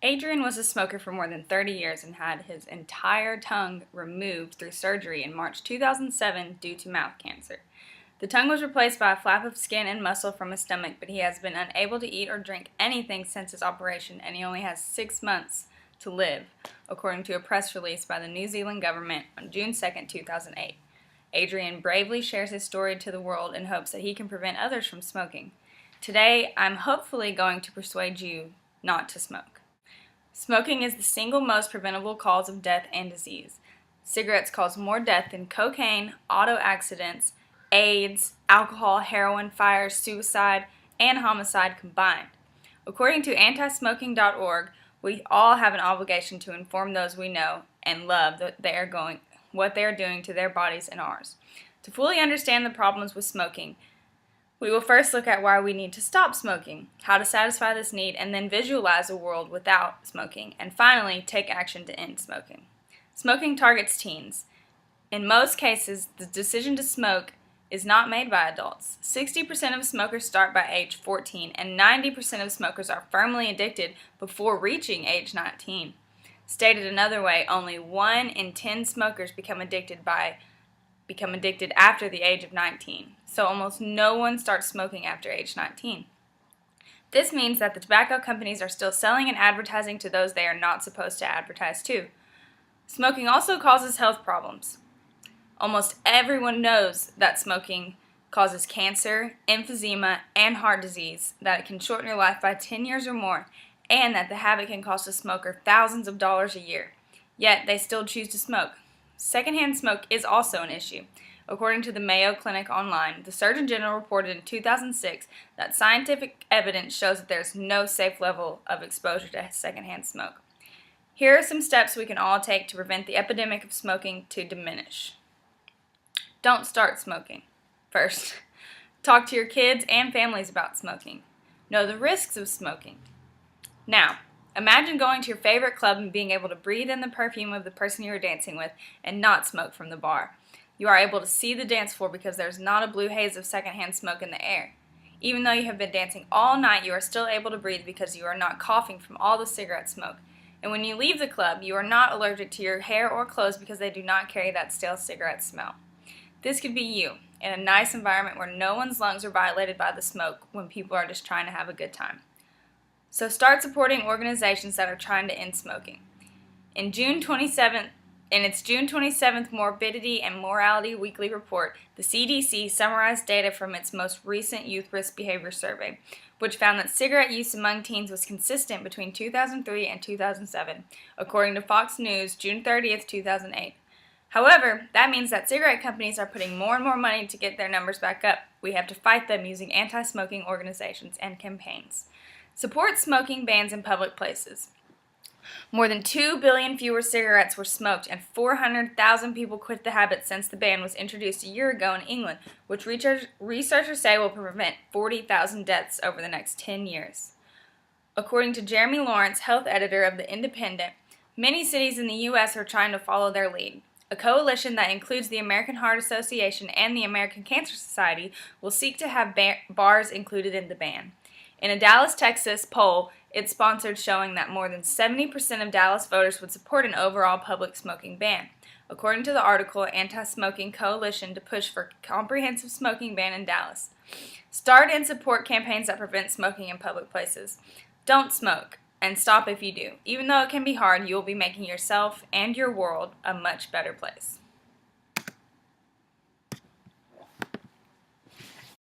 Adrian was a smoker for more than 30 years and had his entire tongue removed through surgery in March 2007 due to mouth cancer. The tongue was replaced by a flap of skin and muscle from his stomach, but he has been unable to eat or drink anything since his operation, and he only has 6 months to live, according to a press release by the New Zealand government on June 2, 2008. Adrian bravely shares his story to the world in hopes that he can prevent others from smoking. Today, I'm hopefully going to persuade you not to smoke. Smoking is the single most preventable cause of death and disease. Cigarettes cause more death than cocaine, auto accidents, AIDS, alcohol, heroin, fires, suicide, and homicide combined. According to antismoking.org, we all have an obligation to inform those we know and love that what they are doing to their bodies and ours. To fully understand the problems with smoking, we will first look at why we need to stop smoking, how to satisfy this need, and then visualize a world without smoking, and finally, take action to end smoking. Smoking targets teens. In most cases, the decision to smoke is not made by adults. 60% of smokers start by age 14, and 90% of smokers are firmly addicted before reaching age 19. Stated another way, only 1 in 10 smokers become addicted after the age of 19. So almost no one starts smoking after age 19. This means that the tobacco companies are still selling and advertising to those they are not supposed to advertise to. Smoking also causes health problems. Almost everyone knows that smoking causes cancer, emphysema, and heart disease, that it can shorten your life by 10 years or more, and that the habit can cost a smoker thousands of dollars a year. Yet they still choose to smoke. Secondhand smoke is also an issue. According to the Mayo Clinic Online, the Surgeon General reported in 2006 that scientific evidence shows that there is no safe level of exposure to secondhand smoke. Here are some steps we can all take to prevent the epidemic of smoking to diminish. Don't start smoking. First, talk to your kids and families about smoking. Know the risks of smoking. Now, imagine going to your favorite club and being able to breathe in the perfume of the person you are dancing with and not smoke from the bar. You are able to see the dance floor because there's not a blue haze of secondhand smoke in the air. Even though you have been dancing all night, you are still able to breathe because you are not coughing from all the cigarette smoke. And when you leave the club, you are not allergic to your hair or clothes because they do not carry that stale cigarette smell. This could be you, in a nice environment where no one's lungs are violated by the smoke when people are just trying to have a good time. So start supporting organizations that are trying to end smoking. In its June 27th Morbidity and Mortality Weekly Report, the CDC summarized data from its most recent Youth Risk Behavior Survey, which found that cigarette use among teens was consistent between 2003 and 2007, according to Fox News, June 30th, 2008. However, that means that cigarette companies are putting more and more money to get their numbers back up. We have to fight them using anti-smoking organizations and campaigns. Support smoking bans in public places. More than 2 billion fewer cigarettes were smoked, and 400,000 people quit the habit since the ban was introduced a year ago in England, which researchers say will prevent 40,000 deaths over the next 10 years. According to Jeremy Lawrence, health editor of The Independent, many cities in the U.S. are trying to follow their lead. A coalition that includes the American Heart Association and the American Cancer Society will seek to have bars included in the ban. In a Dallas, Texas poll it sponsored showing that more than 70% of Dallas voters would support an overall public smoking ban. According to the article, Anti-Smoking Coalition to push for comprehensive smoking ban in Dallas. Start and support campaigns that prevent smoking in public places. Don't smoke, and stop if you do. Even though it can be hard, you will be making yourself and your world a much better place.